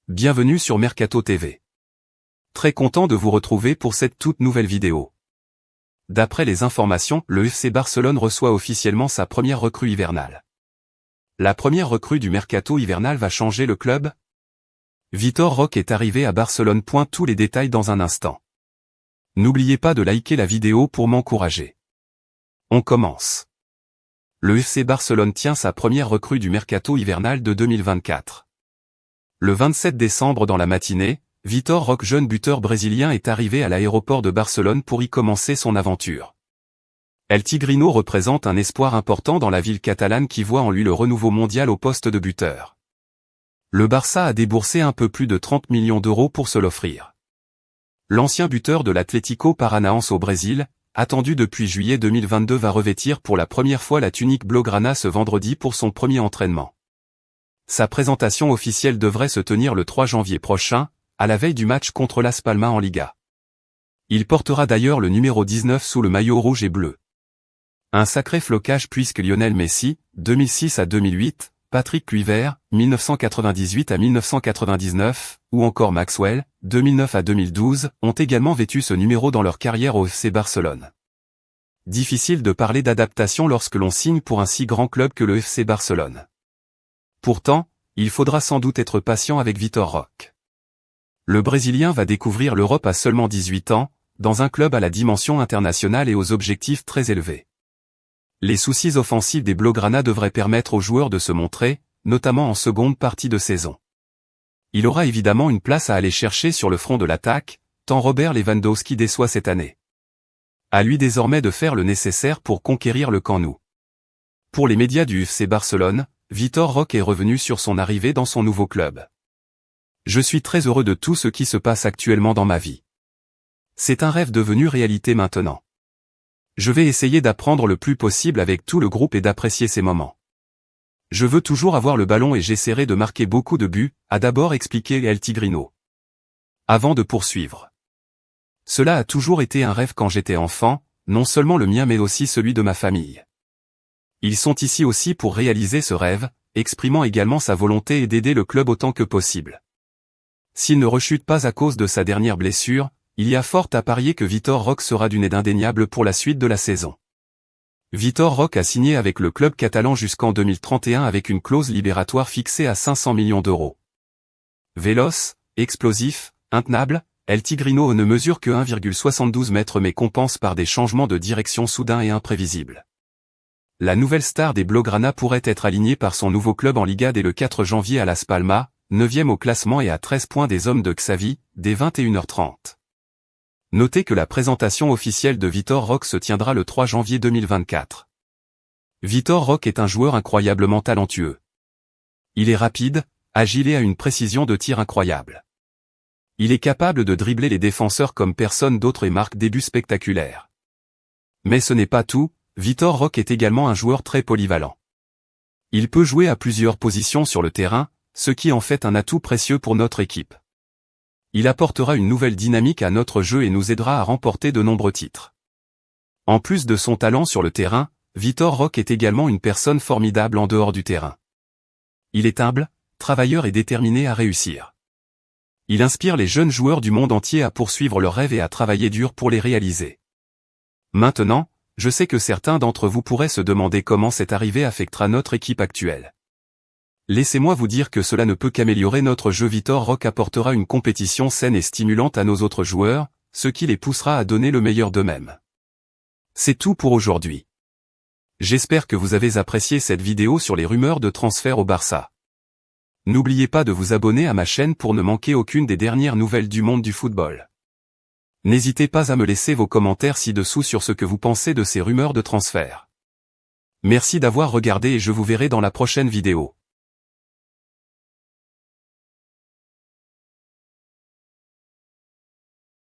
Bienvenue sur Mercato TV. Très content de vous retrouver pour cette toute nouvelle vidéo. D'après les informations, le FC Barcelone reçoit officiellement sa première recrue hivernale. La première recrue du mercato hivernal va changer le club? Vitor Roque est arrivé à Barcelone. Tous les détails dans un instant. N'oubliez pas de liker la vidéo pour m'encourager. On commence. Le FC Barcelone tient sa première recrue du mercato hivernal de 2024. Le 27 décembre dans la matinée, Vitor Roque, jeune buteur brésilien, est arrivé à l'aéroport de Barcelone pour y commencer son aventure. El Tigrino représente un espoir important dans la ville catalane qui voit en lui le renouveau mondial au poste de buteur. Le Barça a déboursé un peu plus de 30 millions d'euros pour se l'offrir. L'ancien buteur de l'Atlético Paranaense au Brésil, attendu depuis juillet 2022, va revêtir pour la première fois la tunique blaugrana ce vendredi pour son premier entraînement. Sa présentation officielle devrait se tenir le 3 janvier prochain, à la veille du match contre Las Palmas en Liga. Il portera d'ailleurs le numéro 19 sous le maillot rouge et bleu. Un sacré flocage puisque Lionel Messi, 2006 à 2008, Patrick Kluivert, 1998 à 1999, ou encore Maxwell, 2009 à 2012, ont également vêtu ce numéro dans leur carrière au FC Barcelone. Difficile de parler d'adaptation lorsque l'on signe pour un si grand club que le FC Barcelone. Pourtant, il faudra sans doute être patient avec Vitor Roque. Le Brésilien va découvrir l'Europe à seulement 18 ans, dans un club à la dimension internationale et aux objectifs très élevés. Les soucis offensifs des Blaugrana devraient permettre aux joueurs de se montrer, notamment en seconde partie de saison. Il aura évidemment une place à aller chercher sur le front de l'attaque, tant Robert Lewandowski déçoit cette année. À lui désormais de faire le nécessaire pour conquérir le Camp Nou. Pour les médias du FC Barcelone, Vitor Roque est revenu sur son arrivée dans son nouveau club. Je suis très heureux de tout ce qui se passe actuellement dans ma vie. C'est un rêve devenu réalité maintenant. Je vais essayer d'apprendre le plus possible avec tout le groupe et d'apprécier ces moments. Je veux toujours avoir le ballon et j'essaierai de marquer beaucoup de buts, a d'abord expliqué El Tigrino. Avant de poursuivre. Cela a toujours été un rêve quand j'étais enfant, non seulement le mien mais aussi celui de ma famille. Ils sont ici aussi pour réaliser ce rêve, exprimant également sa volonté d'aider le club autant que possible. S'il ne rechute pas à cause de sa dernière blessure, il y a fort à parier que Vitor Roque sera d'une aide indéniable pour la suite de la saison. Vitor Roque a signé avec le club catalan jusqu'en 2031 avec une clause libératoire fixée à 500 millions d'euros. Véloce, explosif, intenable, El Tigrino ne mesure que 1,72 m mais compense par des changements de direction soudains et imprévisibles. La nouvelle star des Blaugrana pourrait être alignée par son nouveau club en Liga dès le 4 janvier à Las Palmas, 9e au classement et à 13 points des hommes de Xavi, dès 21h30. Notez que la présentation officielle de Vitor Roque se tiendra le 3 janvier 2024. Vitor Roque est un joueur incroyablement talentueux. Il est rapide, agile et a une précision de tir incroyable. Il est capable de dribbler les défenseurs comme personne d'autre et marque des buts spectaculaires. Mais ce n'est pas tout. Vitor Roque est également un joueur très polyvalent. Il peut jouer à plusieurs positions sur le terrain, ce qui en fait un atout précieux pour notre équipe. Il apportera une nouvelle dynamique à notre jeu et nous aidera à remporter de nombreux titres. En plus de son talent sur le terrain, Vitor Roque est également une personne formidable en dehors du terrain. Il est humble, travailleur et déterminé à réussir. Il inspire les jeunes joueurs du monde entier à poursuivre leurs rêves et à travailler dur pour les réaliser. Maintenant, je sais que certains d'entre vous pourraient se demander comment cette arrivée affectera notre équipe actuelle. Laissez-moi vous dire que cela ne peut qu'améliorer notre jeu. Vitor Roque apportera une compétition saine et stimulante à nos autres joueurs, ce qui les poussera à donner le meilleur d'eux-mêmes. C'est tout pour aujourd'hui. J'espère que vous avez apprécié cette vidéo sur les rumeurs de transfert au Barça. N'oubliez pas de vous abonner à ma chaîne pour ne manquer aucune des dernières nouvelles du monde du football. N'hésitez pas à me laisser vos commentaires ci-dessous sur ce que vous pensez de ces rumeurs de transfert. Merci d'avoir regardé et je vous verrai dans la prochaine vidéo.